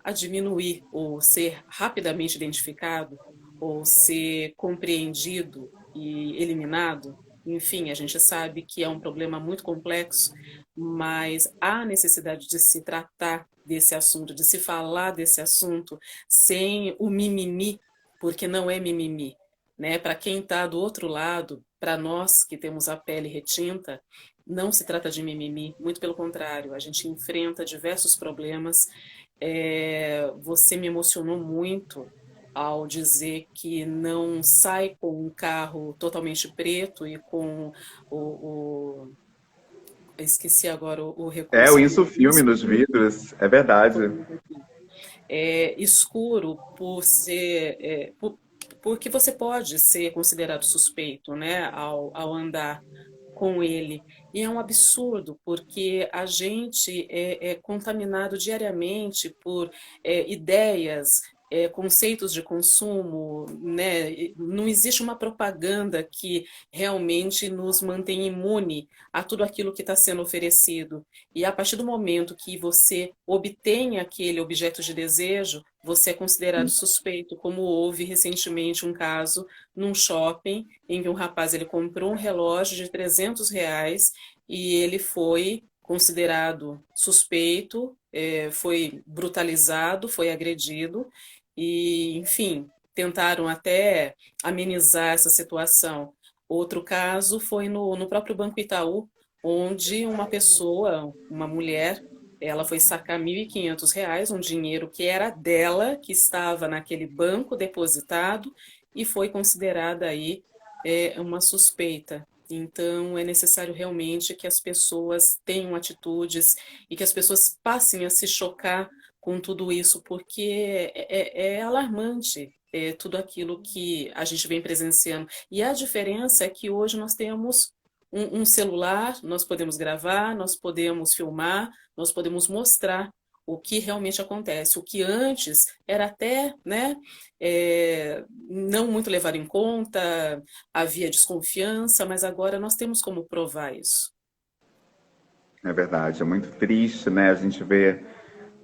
a diminuir ou ser rapidamente identificado ou ser compreendido e eliminado. Enfim, a gente sabe que é um problema muito complexo, mas há necessidade de se tratar desse assunto, de se falar desse assunto sem o mimimi, porque não é mimimi, né? Para quem está do outro lado, para nós que temos a pele retinta, não se trata de mimimi, muito pelo contrário, a gente enfrenta diversos problemas. Você me emocionou muito ao dizer que não sai com um carro totalmente preto e com esqueci agora o O recurso isso filme nos escuro, vidros, é verdade. escuro por ser porque você pode ser considerado suspeito, né, ao andar com ele. E é um absurdo, porque a gente é contaminado diariamente por ideias, conceitos de consumo, né? Não existe uma propaganda que realmente nos mantém imune a tudo aquilo que está sendo oferecido. E a partir do momento que você obtém aquele objeto de desejo, você é considerado suspeito, como houve recentemente um caso num shopping em que um rapaz ele comprou um relógio de R$ 300 e ele foi considerado suspeito, foi brutalizado, foi agredido e, enfim, tentaram até amenizar essa situação. Outro caso foi no próprio Banco Itaú, onde uma pessoa, uma mulher, ela foi sacar R$ 1.500, um dinheiro que era dela, que estava naquele banco depositado, e foi considerada aí uma suspeita. Então, é necessário realmente que as pessoas tenham atitudes e que as pessoas passem a se chocar com tudo isso, porque é alarmante tudo aquilo que a gente vem presenciando. E a diferença é que hoje nós temos um celular, nós podemos gravar, nós podemos filmar, nós podemos mostrar o que realmente acontece. O que antes era até, né, não muito levado em conta, havia desconfiança, mas agora nós temos como provar isso. É verdade, é muito triste, né? A gente vê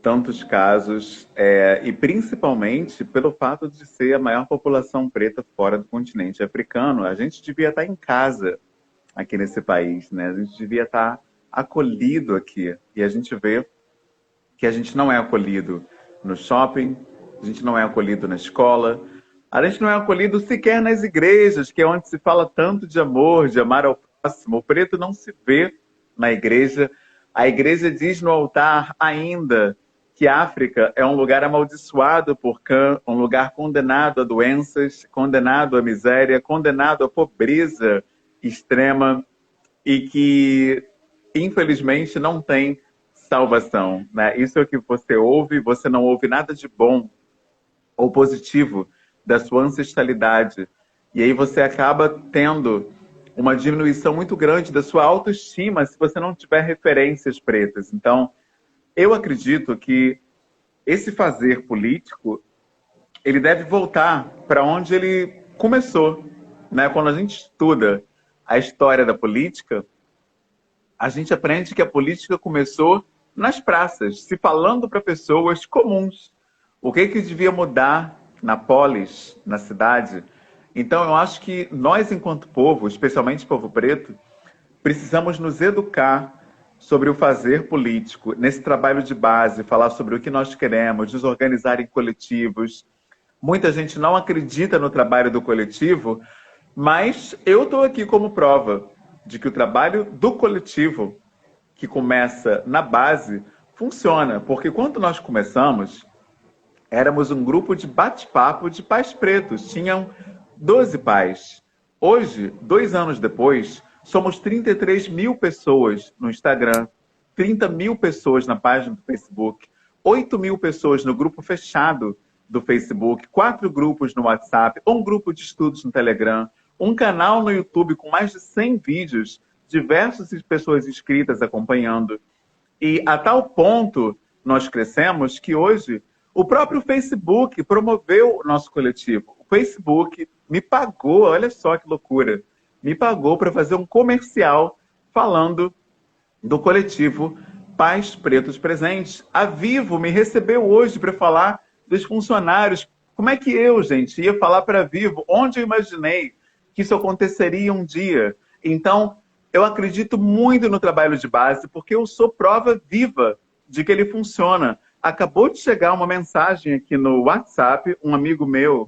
tantos casos, e principalmente pelo fato de ser a maior população preta fora do continente africano. A gente devia estar em casa aqui nesse país, né? A gente devia estar acolhido aqui. E a gente vê que a gente não é acolhido no shopping, a gente não é acolhido na escola, a gente não é acolhido sequer nas igrejas, que é onde se fala tanto de amor, de amar ao próximo. O preto não se vê na igreja. A igreja diz no altar ainda que a África é um lugar amaldiçoado por Cã, um lugar condenado a doenças, condenado à miséria, condenado à pobreza extrema e que, infelizmente, não tem salvação, né? Isso é o que você não ouve nada de bom ou positivo da sua ancestralidade. E aí você acaba tendo uma diminuição muito grande da sua autoestima se você não tiver referências pretas. Então, eu acredito que esse fazer político, ele deve voltar para onde ele começou, né? Quando a gente estuda a história da política, a gente aprende que a política começou nas praças, se falando para pessoas comuns. O que devia mudar na polis, na cidade? Então, eu acho que nós, enquanto povo, especialmente povo preto, precisamos nos educar sobre o fazer político, nesse trabalho de base, falar sobre o que nós queremos, nos organizar em coletivos. Muita gente não acredita no trabalho do coletivo, mas eu estou aqui como prova de que o trabalho do coletivo, que começa na base, funciona. Porque quando nós começamos, éramos um grupo de bate-papo de pais pretos. Tinham 12 pais. Hoje, 2 anos depois, somos 33 mil pessoas no Instagram, 30 mil pessoas na página do Facebook, 8 mil pessoas no grupo fechado do Facebook, 4 grupos no WhatsApp, um grupo de estudos no Telegram, um canal no YouTube com mais de 100 vídeos, diversas pessoas inscritas acompanhando. E a tal ponto nós crescemos que hoje o próprio Facebook promoveu o nosso coletivo. O Facebook me pagou, olha só que loucura, me pagou para fazer um comercial falando do coletivo Pais Pretos Presentes. A Vivo me recebeu hoje para falar dos funcionários. Como é que eu, gente, ia falar para a Vivo? Onde eu imaginei que isso aconteceria um dia? Então, eu acredito muito no trabalho de base, porque eu sou prova viva de que ele funciona. Acabou de chegar uma mensagem aqui no WhatsApp, um amigo meu,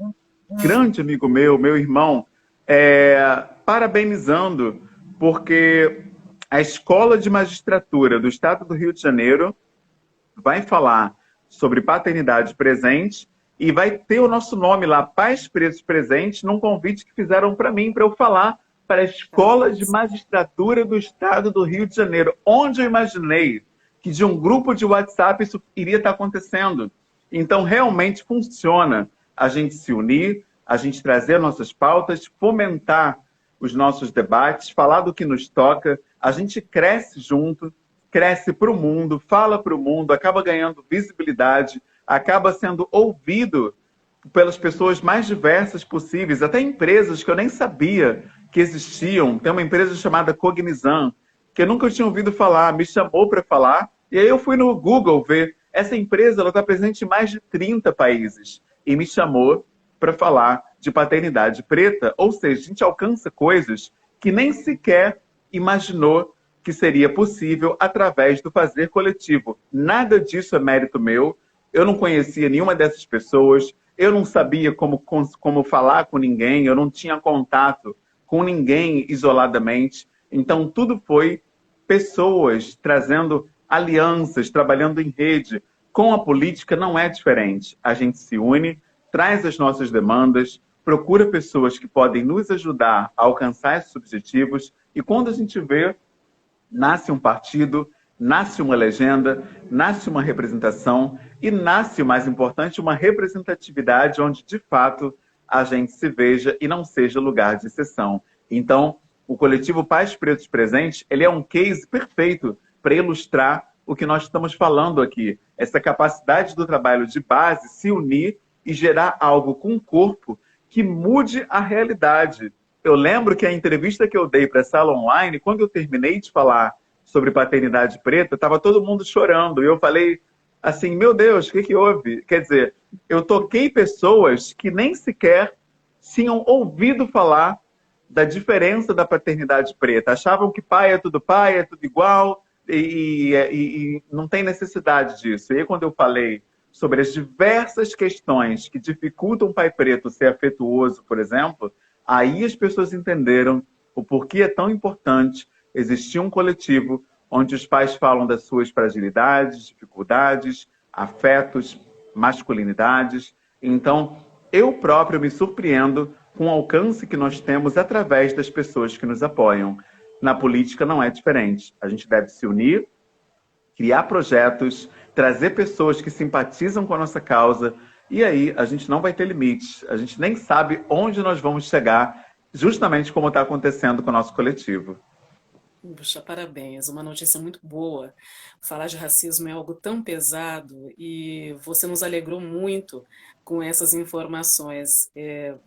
grande amigo meu irmão, parabenizando, porque a Escola de Magistratura do Estado do Rio de Janeiro vai falar sobre paternidade presente e vai ter o nosso nome lá, Pais Pretos Presentes, num convite que fizeram para mim, para eu falar para a Escola de Magistratura do Estado do Rio de Janeiro, onde eu imaginei que de um grupo de WhatsApp isso iria estar acontecendo. Então, realmente funciona a gente se unir, a gente trazer nossas pautas, fomentar os nossos debates, falar do que nos toca, a gente cresce junto, cresce para o mundo, fala para o mundo, acaba ganhando visibilidade, acaba sendo ouvido pelas pessoas mais diversas possíveis, até empresas que eu nem sabia que existiam. Tem uma empresa chamada Cognizant, que eu nunca tinha ouvido falar, me chamou para falar, e aí eu fui no Google ver. Essa empresa está presente em mais de 30 países, e me chamou para falar de paternidade preta, ou seja, a gente alcança coisas que nem sequer imaginou que seria possível através do fazer coletivo. Nada disso é mérito meu, eu não conhecia nenhuma dessas pessoas, eu não sabia como falar com ninguém, eu não tinha contato com ninguém isoladamente. Então, tudo foi pessoas trazendo alianças, trabalhando em rede. Com a política não é diferente. A gente se une, traz as nossas demandas, procura pessoas que podem nos ajudar a alcançar esses objetivos e quando a gente vê, nasce um partido, nasce uma legenda, nasce uma representação e nasce, o mais importante, uma representatividade onde, de fato, a gente se veja e não seja lugar de exceção. Então, o coletivo Pais Pretos Presentes, ele é um case perfeito para ilustrar o que nós estamos falando aqui. Essa capacidade do trabalho de base se unir e gerar algo com o corpo que mude a realidade. Eu lembro que a entrevista que eu dei para a Sala Online, quando eu terminei de falar sobre paternidade preta, estava todo mundo chorando. E eu falei assim, meu Deus, o que que houve? Quer dizer, eu toquei pessoas que nem sequer tinham ouvido falar da diferença da paternidade preta. Achavam que pai é tudo igual e não tem necessidade disso. E aí, quando eu falei sobre as diversas questões que dificultam o pai preto ser afetuoso, por exemplo, aí as pessoas entenderam o porquê é tão importante existir um coletivo onde os pais falam das suas fragilidades, dificuldades, afetos, masculinidades. Então, eu próprio me surpreendo com o alcance que nós temos através das pessoas que nos apoiam. Na política não é diferente. A gente deve se unir, criar projetos, trazer pessoas que simpatizam com a nossa causa, e aí a gente não vai ter limites. A gente nem sabe onde nós vamos chegar, justamente como está acontecendo com o nosso coletivo. Puxa, parabéns, uma notícia muito boa. Falar de racismo é algo tão pesado e você nos alegrou muito com essas informações.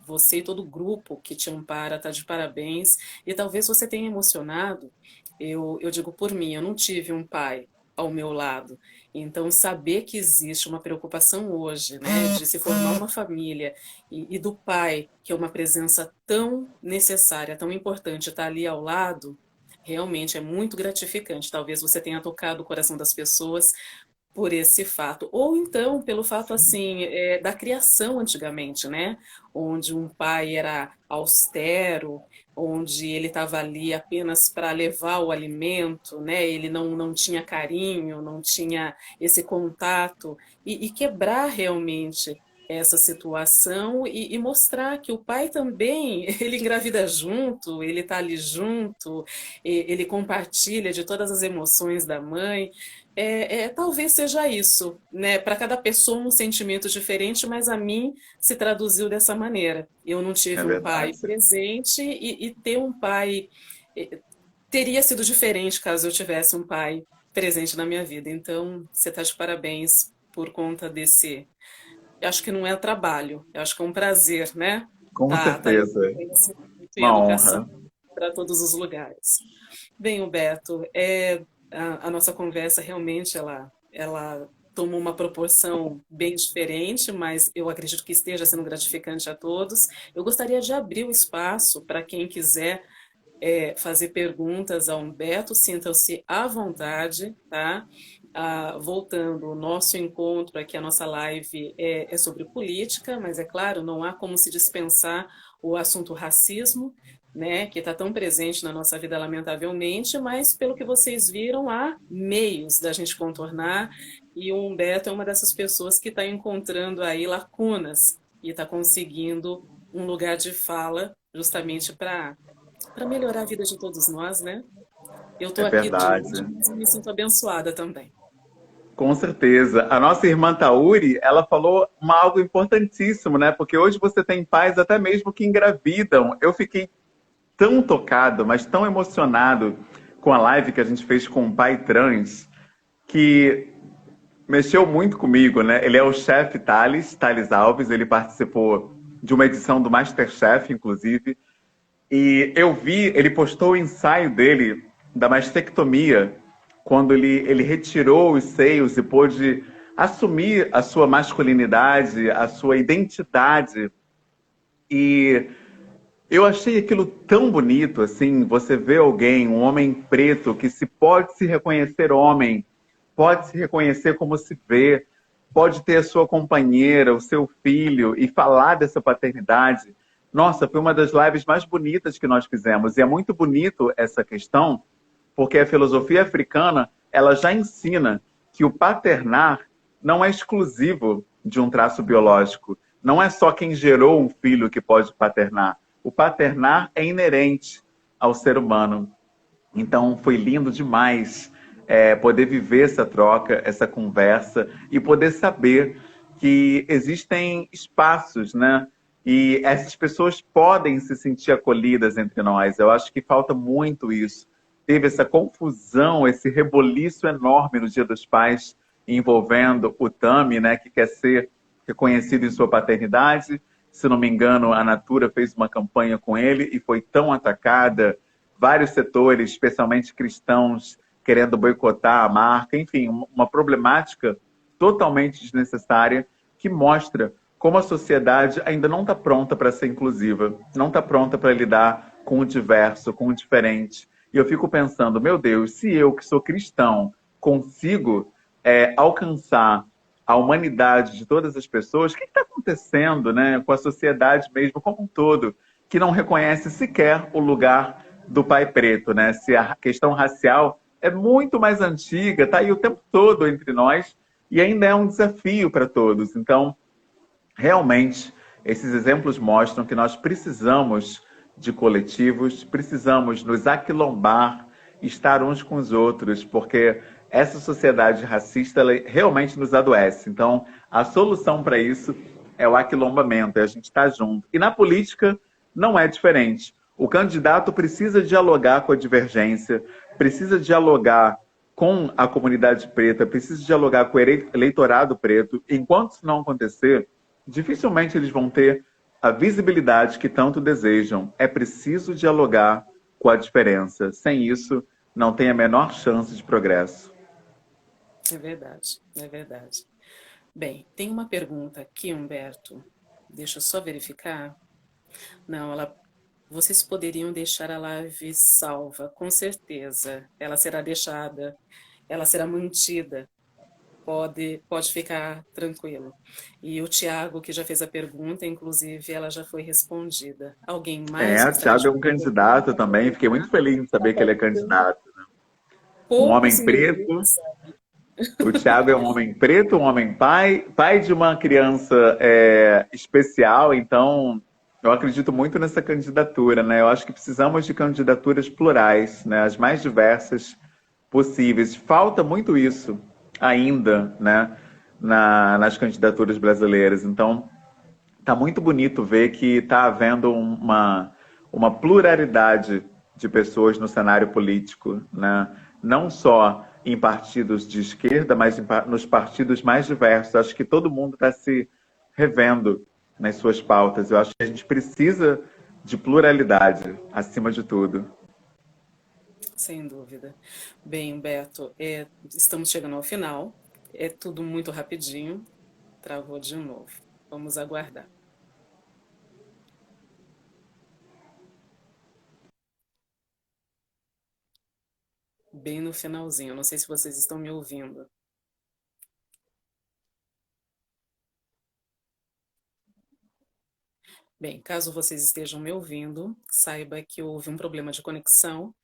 Você e todo o grupo que te ampara está de parabéns e talvez você tenha emocionado. Eu digo por mim, eu não tive um pai ao meu lado. Então, saber que existe uma preocupação hoje, né, de se formar uma família e do pai, que é uma presença tão necessária, tão importante, estar ali ao lado. Realmente é muito gratificante. Talvez você tenha tocado o coração das pessoas por esse fato. Ou então pelo fato assim da criação antigamente, né? Onde um pai era austero, onde ele estava ali apenas para levar o alimento, né? Ele não tinha carinho, não tinha esse contato e quebrar realmente essa situação e mostrar que o pai também ele engravida junto, ele está ali junto, ele compartilha de todas as emoções da mãe. Talvez seja isso, né? Para cada pessoa um sentimento diferente, mas a mim se traduziu dessa maneira. Eu não É tive um pai verdade. presente e ter um pai teria sido diferente caso eu tivesse um pai presente na minha vida. Então, você está de parabéns por conta desse. Eu acho que não é trabalho, eu acho que é um prazer, né? Com Tá levando certeza. conhecimento e Uma educação honra. para todos os lugares. Bem, Humberto, a nossa conversa realmente ela tomou uma proporção bem diferente, mas eu acredito que esteja sendo gratificante a todos. Eu gostaria de abrir o espaço para quem quiser fazer perguntas ao Humberto, sintam-se à vontade, tá? Voltando, o nosso encontro aqui, a nossa live é sobre política, mas é claro, não há como se dispensar o assunto racismo, né, que está tão presente na nossa vida, lamentavelmente, mas pelo que vocês viram, há meios da gente contornar, e o Humberto é uma dessas pessoas que está encontrando aí lacunas e está conseguindo um lugar de fala justamente para melhorar a vida de todos nós, né? Eu estou É aqui verdade. diante, mas eu me sinto abençoada também. Com certeza. A nossa irmã Tauri, ela falou algo importantíssimo, né? Porque hoje você tem pais até mesmo que engravidam. Eu fiquei tão tocado, mas tão emocionado com a live que a gente fez com um pai trans, que mexeu muito comigo, né? Ele é o chefe Thales Alves, ele participou de uma edição do MasterChef, inclusive, e eu vi, ele postou o ensaio dele da mastectomia, quando ele retirou os seios e pôde assumir a sua masculinidade, a sua identidade. E eu achei aquilo tão bonito, assim, você vê alguém, um homem preto, que se pode se reconhecer homem, pode se reconhecer como se vê, pode ter a sua companheira, o seu filho, e falar dessa paternidade. Nossa, foi uma das lives mais bonitas que nós fizemos. E é muito bonito essa questão, porque a filosofia africana, ela já ensina que o paternar não é exclusivo de um traço biológico. Não é só quem gerou um filho que pode paternar. O paternar é inerente ao ser humano. Então, foi lindo demais poder viver essa troca, essa conversa e poder saber que existem espaços, né? E essas pessoas podem se sentir acolhidas entre nós. Eu acho que falta muito isso. teve essa confusão, esse reboliço enorme no Dia dos Pais envolvendo o Tami, né, que quer ser reconhecido em sua paternidade. Se não me engano, a Natura fez uma campanha com ele e foi tão atacada, vários setores, especialmente cristãos, querendo boicotar a marca, enfim, uma problemática totalmente desnecessária que mostra como a sociedade ainda não está pronta para ser inclusiva, não está pronta para lidar com o diverso, com o diferente. E eu fico pensando, meu Deus, se eu, que sou cristão, consigo alcançar a humanidade de todas as pessoas, o que está acontecendo, né, com a sociedade mesmo como um todo, que não reconhece sequer o lugar do pai preto, né? Se a questão racial é muito mais antiga, está aí o tempo todo entre nós e ainda é um desafio para todos. Então, realmente, esses exemplos mostram que nós precisamos de coletivos, precisamos nos aquilombar, estar uns com os outros, porque essa sociedade racista ela realmente nos adoece. Então, a solução para isso é o aquilombamento, é a gente estar junto. E na política não é diferente. O candidato precisa dialogar com a divergência, precisa dialogar com a comunidade preta, precisa dialogar com o eleitorado preto. Enquanto isso não acontecer, dificilmente eles vão ter a visibilidade que tanto desejam. É preciso dialogar com a diferença. Sem isso, não tem a menor chance de progresso. É verdade, é verdade. Bem, tem uma pergunta aqui, Humberto. Deixa eu só verificar. Não, vocês poderiam deixar a live salva, com certeza. Ela será deixada, ela será mantida. Pode ficar tranquilo. E o Tiago, que já fez a pergunta, inclusive, ela já foi respondida. Alguém mais O gostaria Thiago de é um fazer candidato pergunta? também. Fiquei muito feliz em saber que ele é candidato. Um Poucos homem preto. minutos. O Thiago é um homem preto, um homem pai, pai de uma criança especial. Então, eu acredito muito nessa candidatura, né? Eu acho que precisamos de candidaturas plurais, né? As mais diversas possíveis. Falta muito isso ainda, né? Nas candidaturas brasileiras. Então, tá muito bonito ver que está havendo uma pluralidade de pessoas no cenário político, né? Não só em partidos de esquerda, mas nos partidos mais diversos. Acho que todo mundo está se revendo nas suas pautas. Eu acho que a gente precisa de pluralidade, acima de tudo. Sem dúvida. Bem, Beto, estamos chegando ao final. É tudo muito rapidinho. Travou de novo. Vamos aguardar. Bem no finalzinho. Não sei se vocês estão me ouvindo. Bem, caso vocês estejam me ouvindo, saiba que houve um problema de conexão,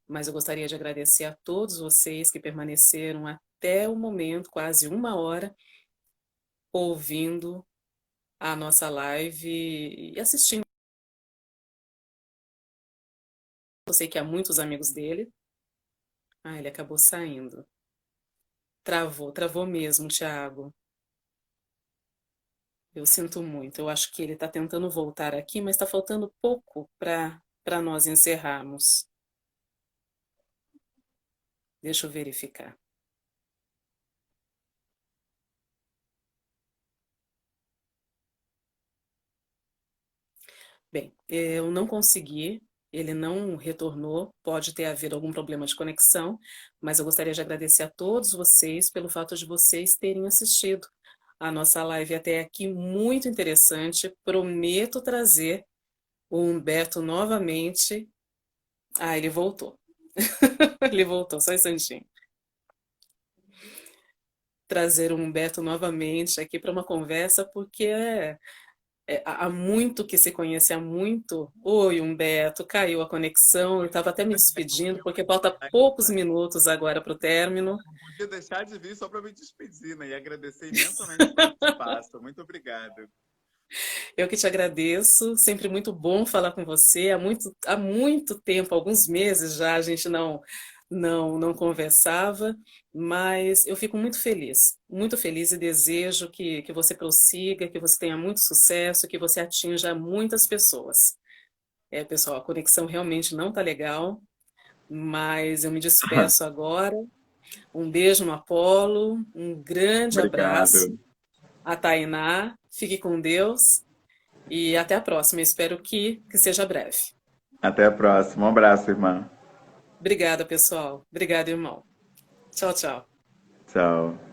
mas eu gostaria de agradecer a todos vocês que permaneceram até o momento, quase uma hora, ouvindo a nossa live e assistindo. Eu sei que há muitos amigos dele. Ah, ele acabou saindo. Travou mesmo, Thiago. Eu sinto muito. Eu acho que ele está tentando voltar aqui, mas está faltando pouco para nós encerrarmos. Deixa eu verificar. Bem, eu não consegui, ele não retornou, pode ter havido algum problema de conexão, mas eu gostaria de agradecer a todos vocês pelo fato de vocês terem assistido a nossa live até aqui, muito interessante. Prometo trazer o Humberto novamente. Ah, ele voltou. Ele voltou, só um instantinho. Trazer o Humberto novamente aqui para uma conversa, porque há muito que se conhece, há muito. Oi, Humberto, caiu a conexão, eu estava até me despedindo, porque falta poucos minutos agora para o término. Não podia deixar de vir só para me despedir, né? E agradecer imensamente por esse espaço. Muito obrigado. Eu que te agradeço, sempre muito bom falar com você. Há muito tempo, alguns meses já, a gente não conversava, mas eu fico muito feliz e desejo que você prossiga, que você tenha muito sucesso, que você atinja muitas pessoas. Pessoal, a conexão realmente não está legal, mas eu me despeço agora. Um beijo no Apolo, um grande Obrigado. abraço a Tainá, fique com Deus e até a próxima. Espero que seja breve. Até a próxima. Um abraço, irmã. Obrigada, pessoal. Obrigada, irmão. Tchau, tchau. Tchau.